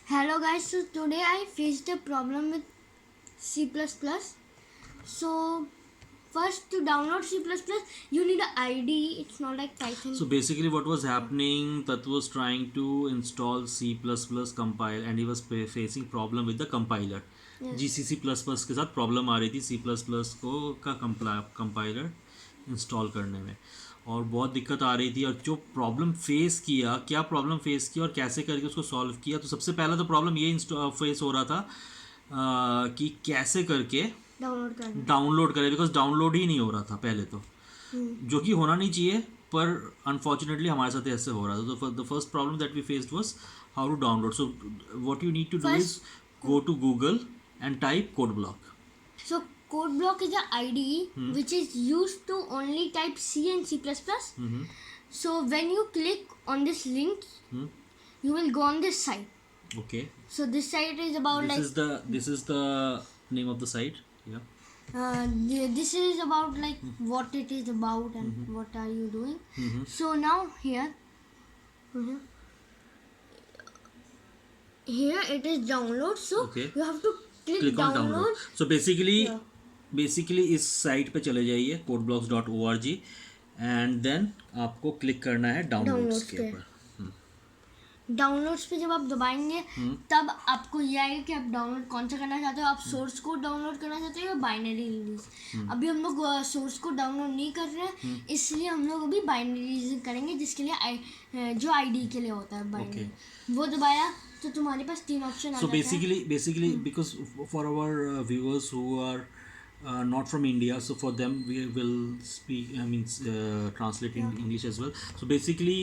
Hello guys, so today I faced a problem with C++. So first to download C++, you need an IDE. It's not like Python. So basically what was happening, Tat was trying to install C++ compile and he was facing problem with the compiler. Yes. GCC++ के साथ problem आ रही थी C++ को का compiler install करने में और बहुत दिक्कत आ रही थी। और जो प्रॉब्लम फेस किया, क्या प्रॉब्लम फेस किया और कैसे करके उसको सॉल्व किया, तो सबसे पहला तो प्रॉब्लम ये फेस हो रहा था कि कैसे करके डाउनलोड करें, बिकॉज डाउनलोड ही नहीं हो रहा था पहले तो, जो कि होना नहीं चाहिए, पर अनफॉर्चुनेटली हमारे साथ ऐसे हो रहा था। तो the first problem that we faced was how to download. So what you need to do is go to Google and type CodeBlock. So CodeBlock is an IDE which is used to only type C and C++. So when you click on this link, you will go on this site. Okay. So this site is about this is the name of the site. Yeah. This is about like what it is about and what are you doing. So now here it is download. So Okay. you have to click on download. So basically इस site पे चले जाइए codeblocks.org and then आपको click करना है downloads के ऊपर। Downloads पे जब आप दबाएंगे तब आपको ये आएगा कि आप डाउनलोड कौन सा करना चाहते हो। आप सोर्स कोड डाउनलोड करना चाहते हो या बाइनरी रिलीज। अभी हम लोग सोर्स कोड डाउनलोड नहीं कर रहे हैं, इसलिए हम लोग अभी बाइनरी रिलीज करेंगे, जिसके लिए जो आईडी के लिए होता है बाइनरी। वो दबाया तो तुम्हारे पास तीन ऑप्शन आ जाते हैं। So basically because for our viewers who are not from India, so for them we will speak, translate in English as well. So basically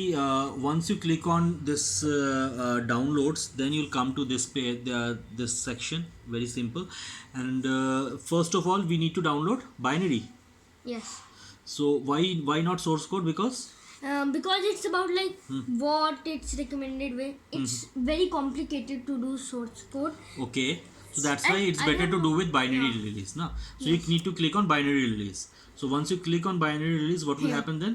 once you click on this downloads, then you'll come to this page, this section, very simple. And first of all we need to download binary. Yes. So why not source code? Because it's about like what it's recommended way. It's very complicated to do source code. Okay. So that's why it's better to do with binary release, na? So you need to click on binary release. So once you click on binary release, what will happen then?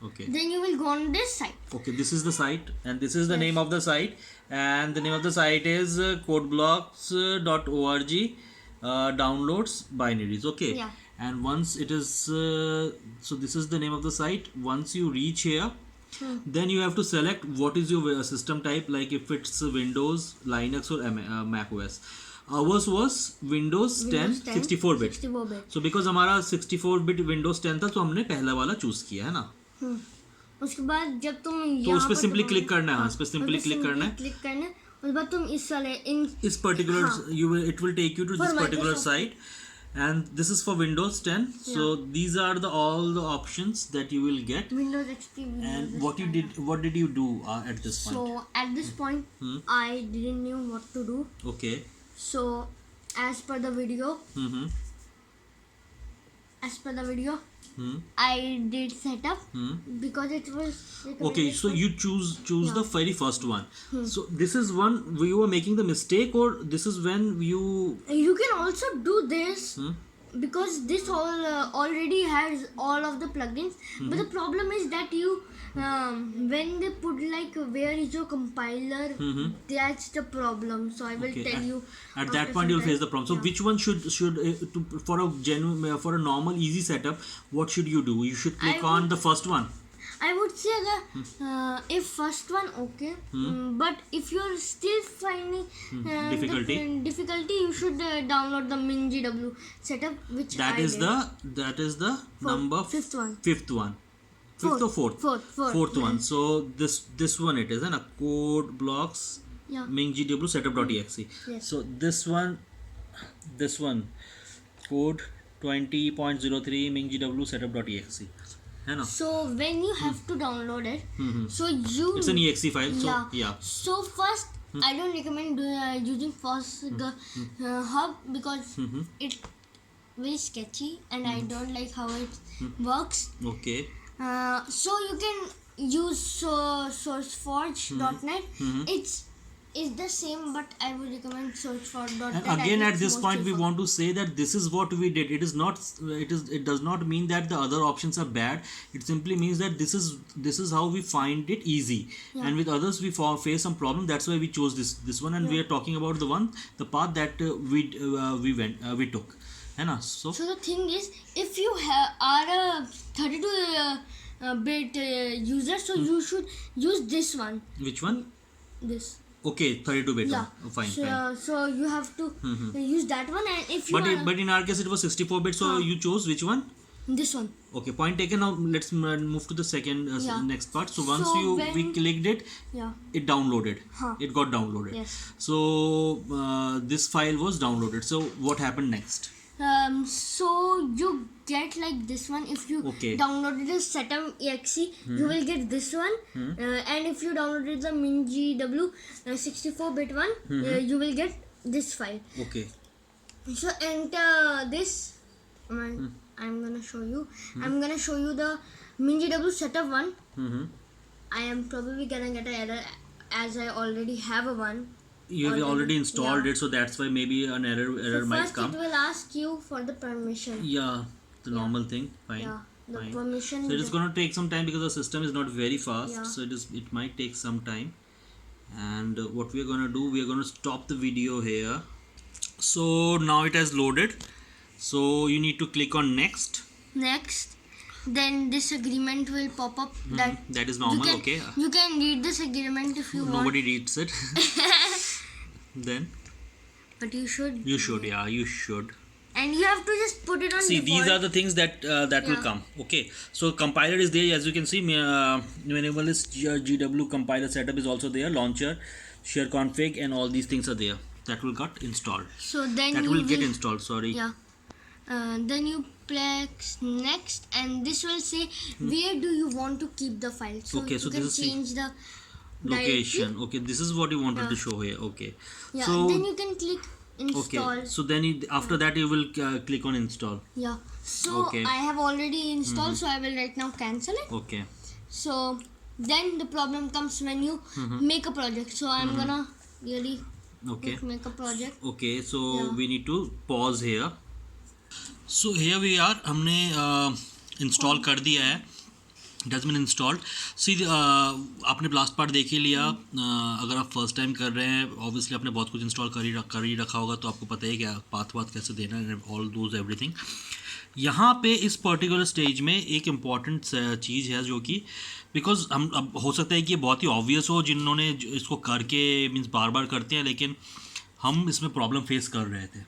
Okay. Then you will go on this site. Okay, this is the site and this is the name of the site, and the name of the site is codeblocks.org downloads binaries. Okay. Yeah. And once it is so this is the name of the site. Once you reach here, then you have to select what is your system type, like if it's Windows, Linux or Mac OS. Ours was Windows 10 64-bit. So because हमारा 64-bit Windows 10 था, तो हमने पहला वाला choose किया है ना। उसके बाद जब तुम तो उस पे सिंपली क्लिक करना है, उस पे सिंपली क्लिक करना है। उसके बाद तुम इस particular it will take you to this particular site, and this is for Windows 10. So these are all the options that you will get. Windows XP. And what did you do at this point? So at this point I didn't know what to do. Okay. So as per the video, I did setup because it was okay. So you choose the very first one. So this is one where you were making the mistake, or this is when you can also do this because this already has all of the plugins. But the problem is that you when they put like where is your compiler, that's the problem. So I will tell you at that point you'll face the problem. So which one should for a genuine, for a normal easy setup, what should you do? You should click on the first one. I would say if first one okay, but if you're still finding difficulty, you should download the MinGW setup, which that is the number fifth one. Fifth or fourth one. So this one it is, and CodeBlocks MinGW setup.exe. Yes. So this one code 20.03 MinGW setup.exe. So when you have to download it, so it's an exe file. So So first I don't recommend using FossHub because it's very sketchy and I don't like how it works. Okay. So you can use SourceForge.net. is the same, but I would recommend search for .NET. And again, and at it's this more point, we straightforward. want to say that this is what we did. It is not. It does not mean that the other options are bad. It simply means that this is how we find it easy. Yeah. And with others, we face some problem. That's why we chose this one. And we are talking about the path that we took. है ना? So So the thing is, if you are a 32-bit user, so you should use this one. which one? This. Okay, 32-bit. Yeah. Oh, fine, So, fine. so you have to use that one, and if you But in our case, it was 64-bit. So Huh. you chose which one? this one. Okay, point taken. Now let's move to the second Yeah. next part. So once So we when- clicked it, Yeah. it downloaded. Huh. It got downloaded. Yes. So this file was downloaded. So what happened next? So you get like this one. If you Okay. downloaded the setup exe, you will get this one. And if you downloaded the MinGW 64-bit one, you will get this file. Okay. So enter this. I'm gonna show you. I'm gonna show you the MinGW setup one. Mm-hmm. I am probably gonna get an error as I already have a one. You have already installed Yeah. it, so that's why maybe an error So might first come. it will ask you for the permission. Yeah, the normal thing. Fine. Yeah, the Fine. permission. So it is going to take some time because the system is not very fast. Yeah. So it might take some time. And what we are going to do, we are going to stop the video here. So now it has loaded. So you need to click on next. Next, then this agreement will pop up. That is normal. you can, Okay. You can read this agreement if you want. Nobody reads it. Then But you should. you should. Yeah, you should. And you have to just put it on See, default. these are the things that will Yeah. come. Okay, so compiler is there, as you can see. Minimalist GW compiler setup is also there. Launcher, share config, and all these things are there. That will get installed. So then That you will get installed. Sorry. Yeah. Then you press next, and this will say where do you want to keep the file. So Okay, so you can this is change the Location. directory. Okay, this is what you wanted Yeah. to show here. Okay. Yeah. So then you can click install. okay. So then after that you will click on install. Yeah. So Okay. I have already installed, so I will right now cancel it. Okay. So then the problem comes when you make a project. So I'm gonna really Okay. make a project. Okay. So Yeah. we need to pause here. So here we are. हमने install कर दिया है. It has been installed. See, आपने last part देख ही लिया. अगर आप first time कर रहे हैं, ऑब्वियसली आपने बहुत कुछ इंस्टॉल कर ही रखा होगा, तो आपको पता ही क्या पाथ कैसे देना है, ऑल दोज एवरीथिंग. यहाँ पे इस पर्टिकुलर स्टेज में एक इम्पॉर्टेंट चीज़ है जो कि बिकॉज हम अब हो सकता है कि ये बहुत ही ऑब्वियस हो जिन्होंने इसको करके मीन्स बार बार करते हैं, लेकिन हम इसमें प्रॉब्लम फेस कर रहे थे.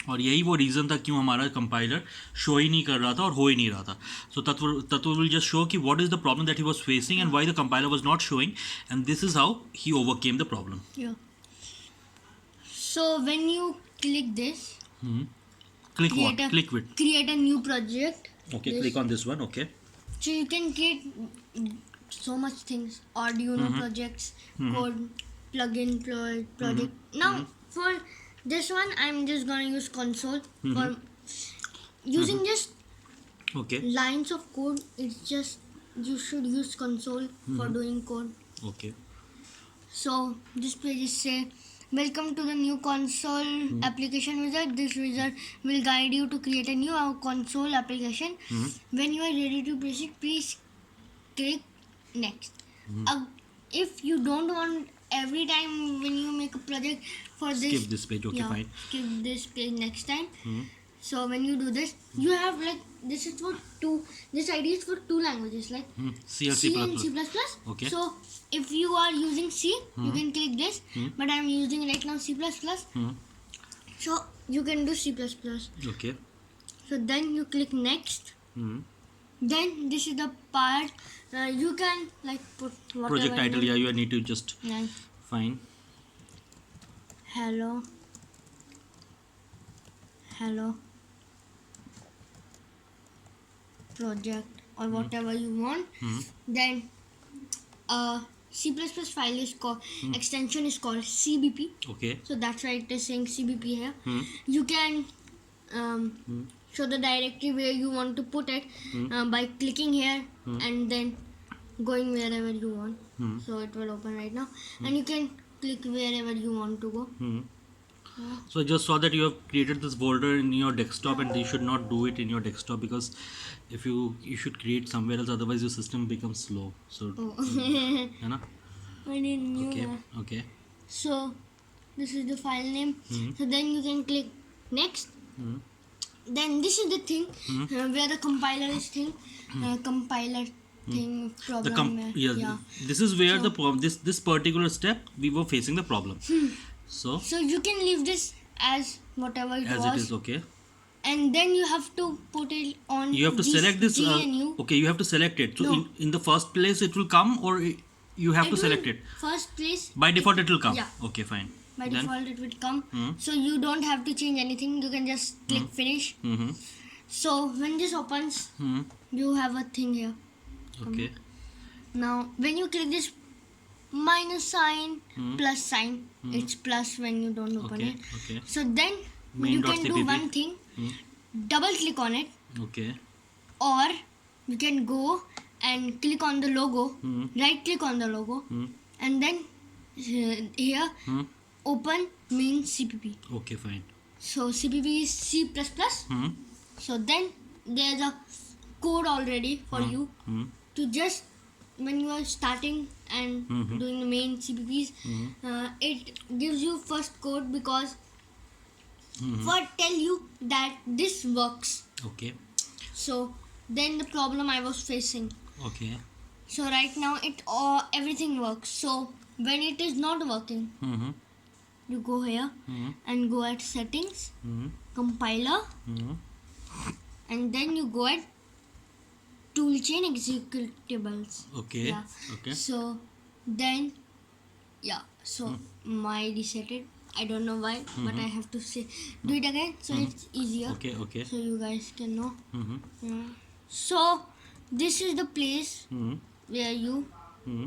और यही वो रीज़न था क्यों हमारा कंपाइलर शो ही नहीं कर रहा था और हो ही नहीं रहा था. सो तत्व विल जस्ट शो कि what is the problem that he was facing and why the compiler was not showing, and this is how he overcame the problem. Yeah. So when you click this, Click what? Click with. create a new project. Okay, This. click on this one. Okay. So you can create so much things. Arduino projects, code, plugin project. Now for this one, I'm just gonna use console for using just Okay. lines of code. It's just you should use console for doing code. Okay. So this page is say, welcome to the new console application wizard. This wizard will guide you to create a new console application. When you are ready to proceed, please click next. If you don't want every time when you make a project for this, Skip this page. Okay, fine. skip this page next time. So when you do this, you have like this is for this ID is for two languages like C or C C++. and C++. Okay. So if you are using C, you can click this. But I'm using right now C++. So you can do C++. Okay. So then you click next. Hmm. Then this is the part you can like put whatever Project title. you Yeah, you need to just want. fine. Hello project or whatever you want. Then C++ file is called extension is called CBP. Okay. So that's why it is saying CBP here. You can show the directory where you want to put it by clicking here and then going wherever you want. So it will open right now, and you can click wherever you want to go. So I just saw that you have created this folder in your desktop, and you should not do it in your desktop, because if you should create somewhere else, otherwise your system becomes slow. So Oh. है ना? I didn't knew Okay, that. okay. So this is the file name. So then you can click next. Then this is the thing where the compiler is thing. Compiler thing problem. Yeah. This is where So- the problem. This particular step we were facing the problem. So So you can leave this as whatever it as was, it is, okay. and then you have to put it on. You have to select this. GNU. Okay, you have to select it. So No. in the first place it will come, or you have to will- select it. First place. By default it will come. Yeah. Okay, fine. By Then? default it will come. So you don't have to change anything. You can just click finish. Mm-hmm. So when this opens, Hmm. you have a thing here. Okay. Now when you click this minus sign, plus sign, it's plus when you don't open Okay. it. Okay. So then you can do Main.cpp. one thing. Double click on it, Okay. or you can go and click on the logo. Right click on the logo, and then here open main CPP. Okay, fine. So CPP is C++. So then there's a code already for you to just when you are starting and doing the main CPPs, it gives you first code because for tell you that this works. Okay. So then the problem I was facing. Okay. So right now it everything works. So when it is not working, Mm-hmm. you go here and go at settings, compiler, and then you go at toolchain executables. Okay. Yeah. Okay. So then, yeah. So my reset it. I don't know why, but I have to say do it again so it's easier. Okay. Okay. So you guys can know. Mm-hmm. Yeah. So this is the place Mm-hmm. where you. Mm-hmm.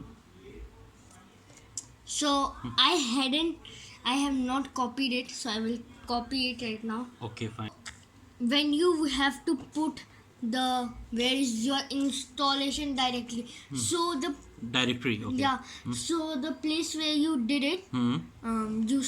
So I have not copied it. So I will copy it right now. Okay, fine. When you have to put the where is your installation directly. So the Directory. Okay. yeah. So the place where you did it. You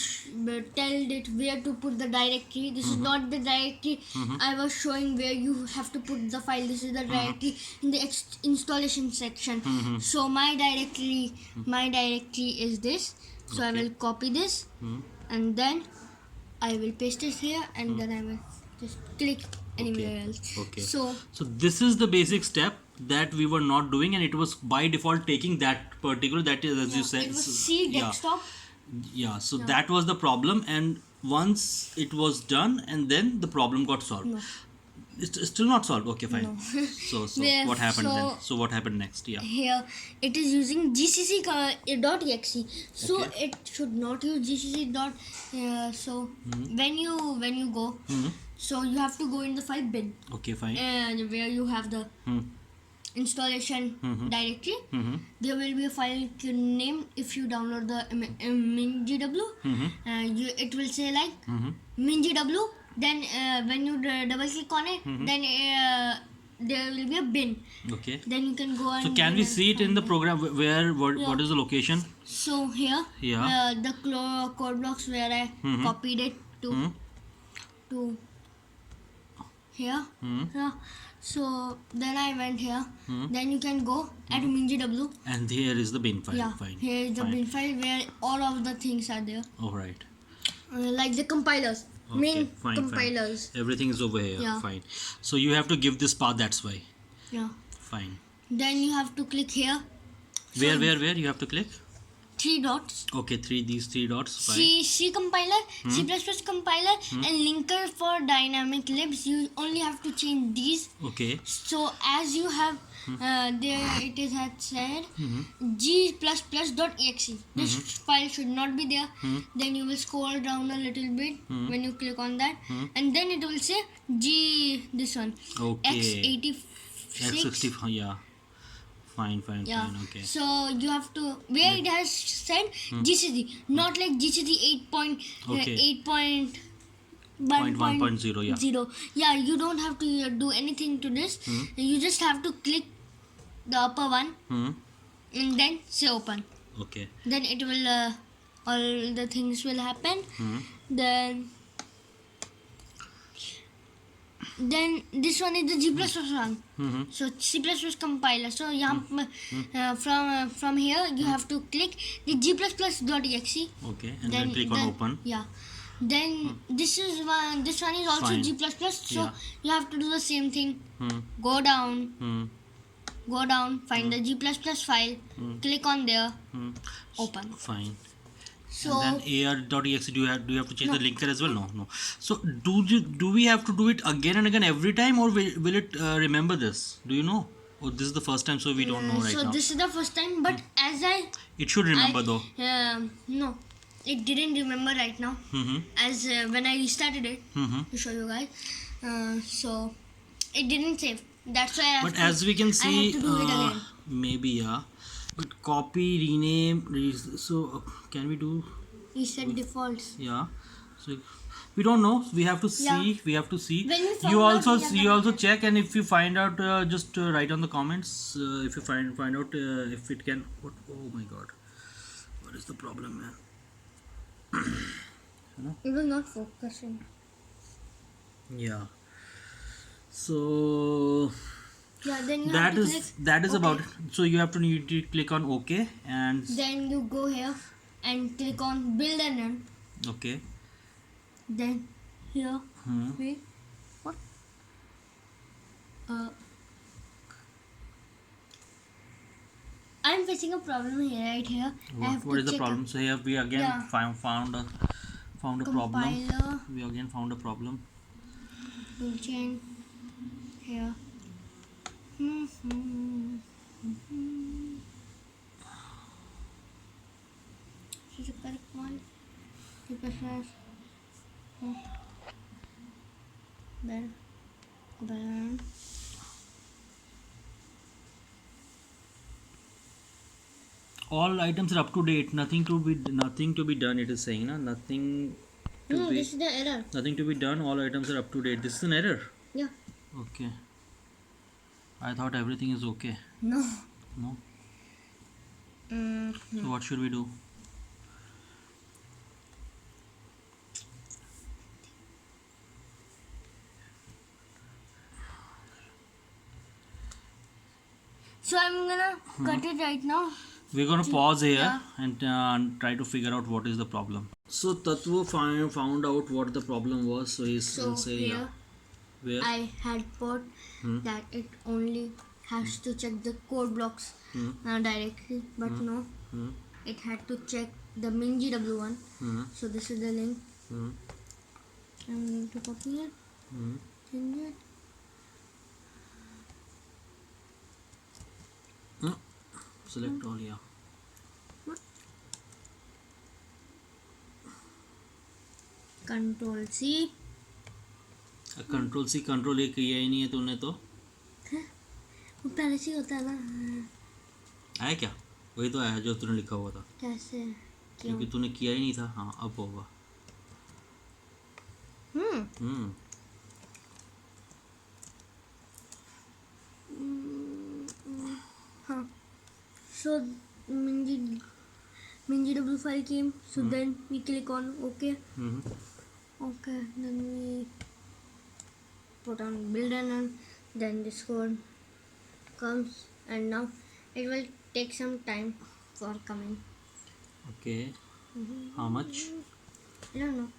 tell it where to put the directory. This is not the directory I was showing where you have to put the file. This is the directory in the installation section. So my directory is this. So I Okay. will copy this and then I will paste it here and then I will just click anywhere else. Okay. So this is the basic step that we were not doing, and it was by default taking that particular, that is, as you said, it was C desktop. Yeah, so that was the problem, and once it was done, and then the problem got solved. No. It's still not solved. Okay, fine. No. So Yeah, what happened then? so- So what happened next? Yeah. Here it is using gcc.exe, so Okay. it should not use gcc dot. So when you go, so you have to go in the file bin, Okay, fine. where you have the installation directory. There will be a file name if you download the MinGW. It will say like MinGW. Then when you double click on it, then there will be a bin. Okay. Then you can go and. So can we see it in the program where what is the location? So here, Yeah. the code blocks where I copied it to here. Yeah. So then I went here. Then you can go at MinGW. And here is the bin file. Yeah. Fine. Here is the Fine. bin file where all of the things are there, All right. like the compilers, Okay, main fine, compilers. Fine. Everything is over here. Yeah. Fine. So you have to give this path. That's why. Yeah. Fine. Then you have to click here. Where you have to click? 3 dots. Okay, these three dots. Fine. C compiler, C++ compiler, and linker for dynamic libs. You only have to change these. Okay. So as you have there it is had said g++.exe. This file should not be there. Then you will scroll down a little bit when you click on that, and then it will say this one Okay. x86. X65. Yeah. Fine. Yeah. Fine. Okay. So you have to where it has said GCC, not like GCC 8. Okay. 8.1.0. Yeah. 0. Yeah, you don't have to do anything to this. You just have to click the upper one and then say open. Okay. Then it will all the things will happen. Then this one is the G++ one. So C++ compiler. So from here you have to click the g++.exe. Okay, and then click on open. Yeah. Then this one is also Fine. G++. So Yeah. you have to do the same thing. Go down, find the G++ file, click on there, open. Fine. So And then ar.exe, do you have to change the link there as well? No. So do we have to do it again and again every time, or will it remember this? Do you know? Or this is the first time, so we don't know right so now. this is the first time, but as It should remember though. no, it didn't remember right now. As when I restarted it to show you guys, so it didn't save. That's why. But as we can I see, have to do it again. maybe yeah. But copy, rename. So can we do? Reset defaults. Yeah. So we don't know. We have to see. Yeah. We have to see. When we found You out, also we you have also check, and if you find out, just write on the comments. If you find out if it can. What? Oh my God! What is the problem, man? It was not focusing. Yeah. So Yeah, then you have that to is click about OK. it. So you need to click on OK and Then you go here and click on build and run. okay. Then here, wait, what? I'm facing a problem here, right here. I have What to is the check problem? So here we again Yeah. found a problem. compiler. We again found a problem. Will change here. This is the correct one. Then All items are up to date. Nothing to be done. It is saying na nothing to be this is the error. nothing to be done. All items are up to date. This is an error. Yeah. Okay. I thought everything is okay. No. No. So what should we do? So I'm gonna cut it right now. We're going to pause here Yeah. and try to figure out what is the problem. So Tatvo found out what the problem was. So he's So say here yeah. Where? I had put that it only has to check the code blocks directly, but no, it had to check the MinGW one. So this is the link. I'm going to copy it, change it. Select all, yeah. Control C. Control C control A किया ही नहीं है तूने तो वो पहले से ही होता है ना. आया क्या वही तो आया जो तूने लिखा हुआ था कैसे क्यों? क्योंकि तूने किया ही नहीं था हाँ अब होगा हाँ. So MinGW file came. So then we click on OK. Okay. Then we put on build and run. Then this code comes, and now it will take some time for coming. Okay. How much? I don't know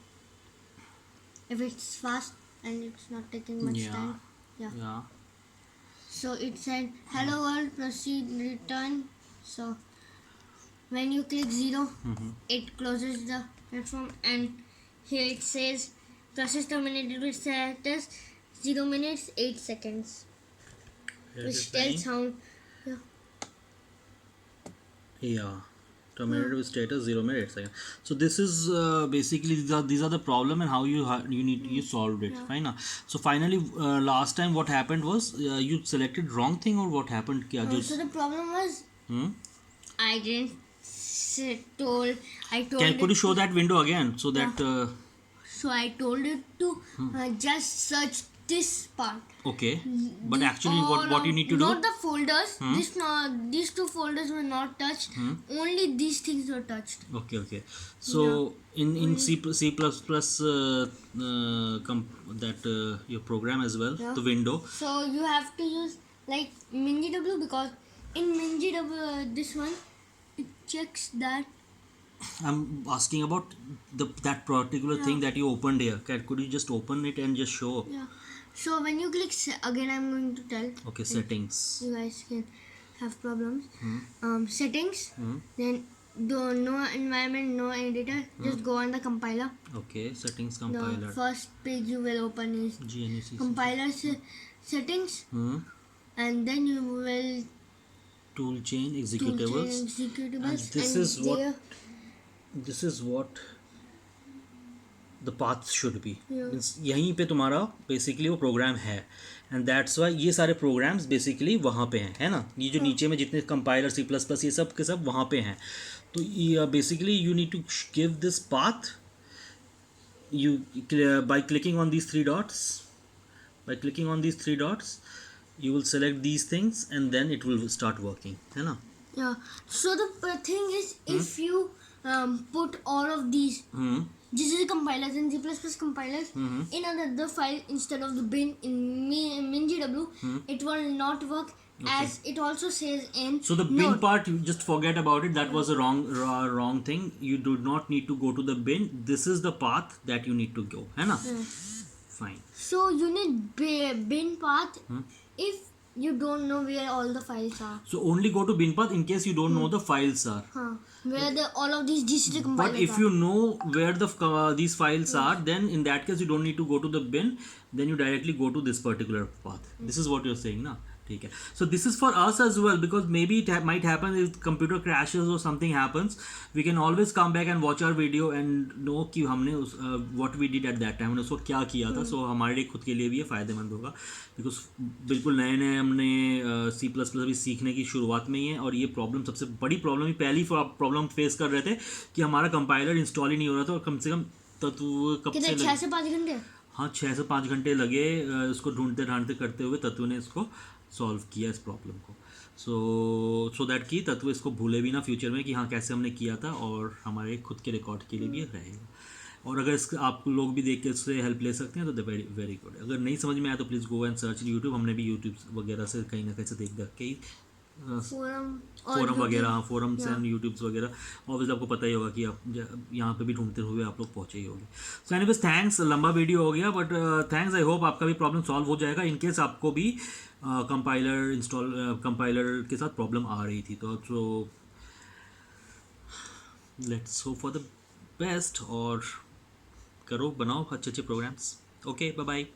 if it's fast and it's not taking much Yeah. time. Yeah. So it said hello world, proceed, return. So when you click 0, it closes the platform, and here it says process terminated with status 0 minutes 8 seconds, which tells how. Yeah. Terminated with status 0 minutes. So this is basically these are the problem and how you solved it. Fine. Na? So finally, last time what happened was you selected wrong thing or what happened? Kya jo- So the problem was I didn't told. I told. Could you show that window again so that So I told it to just search this part. Okay, but The- actually all what you of- need to do? Not the folders. These two folders were not touched. Only these things were touched. Okay. So in C++ that your program as well, Yeah. the window. So you have to use like MinGW, because in MinGW this one it checks that. I'm asking about that particular thing that you opened here. Could you just open it and just show? Yeah. So when you click again, I'm going to tell. Okay, settings. You guys can have problems. Settings. Hmm. Then no environment, no editor. Just go on the compiler. Okay, settings, The compiler. first page you will open is GNU compiler settings, and then you will tool chain tool executables. chain executables. And this is what the path should be. Yeah. Means यहीं पे तुम्हारा basically वो programme है, and that's why ये सारे programmes basically वहाँ पे हैं, है ना? ये जो नीचे में जितने कंपाइलर C++ ये सब के सब वहाँ पे हैं. तो ये basically you need to give this path you by clicking on these three dots you will select these things and then it will start working, है ना? Yeah. So the thing is, if you put all of these GCC compilers and C++ compilers in another file instead of the bin in MinGW, it will not work. As it also says in So the bin note. part, you just forget about it. That was a wrong thing. You do not need to go to the bin. This is the path that you need to go, है ना? Fine. So you need bin path if you don't know where all the files are. So only go to bin path in case you don't know the files are. Where all of these GCC compilers But if are. you know where these files are, then in that case you don't need to go to the bin. Then you directly go to this particular path. This is what you're saying, na? ठीक है. So this is for us as well, because maybe it might happen if computer crashes or something happens. We can always come back and watch our video and know कि हमने what we did at that time, हमने उसको क्या किया था. So हमारे लिए खुद के लिए भी ये फ़ायदेमंद होगा, because बिल्कुल नए हमने C++ अभी सीखने की शुरुआत में ही है. और ये प्रॉब्लम सबसे बड़ी प्रॉब्लम, पहली प्रॉब्लम फेस कर रहे थे कि हमारा कंपाइलर इंस्टॉल ही नहीं हो रहा था. और कम से कम तत्व कब से 6 से 5 घंटे. हाँ 6 से 5 घंटे लगे उसको ढूंढते करते हुए तत्व ने इसको सॉल्व किया इस प्रॉब्लम को. सो दैट कि तत्व इसको भूले भी ना फ्यूचर में कि हाँ कैसे हमने किया था, और हमारे खुद के रिकॉर्ड के लिए भी रहेगा. और अगर इस आप लोग भी देख के इससे हेल्प ले सकते हैं तो वेरी वेरी गुड. अगर नहीं समझ में आया तो please go and search YouTube. हमने भी यूट्यूब वगैरह से कहीं ना कहीं से देख के ही फोरम वगैरह, हाँ फोरम्स एंड यूट्यूब्स वगैरह ऑब्वियसली आपको पता ही होगा कि आप यहाँ पे भी ढूंढते हुए आप लोग पहुँचे ही होंगे. So anyways thanks. लंबा वीडियो हो गया बट थैंक्स. आई होप आपका भी प्रॉब्लम सॉल्व हो जाएगा. इन केस आपको भी कंपाइलर के साथ प्रॉब्लम आ रही थी तो let's hope for the best और करो, बनाओ अच्छे प्रोग्राम्स. Okay, bye bye.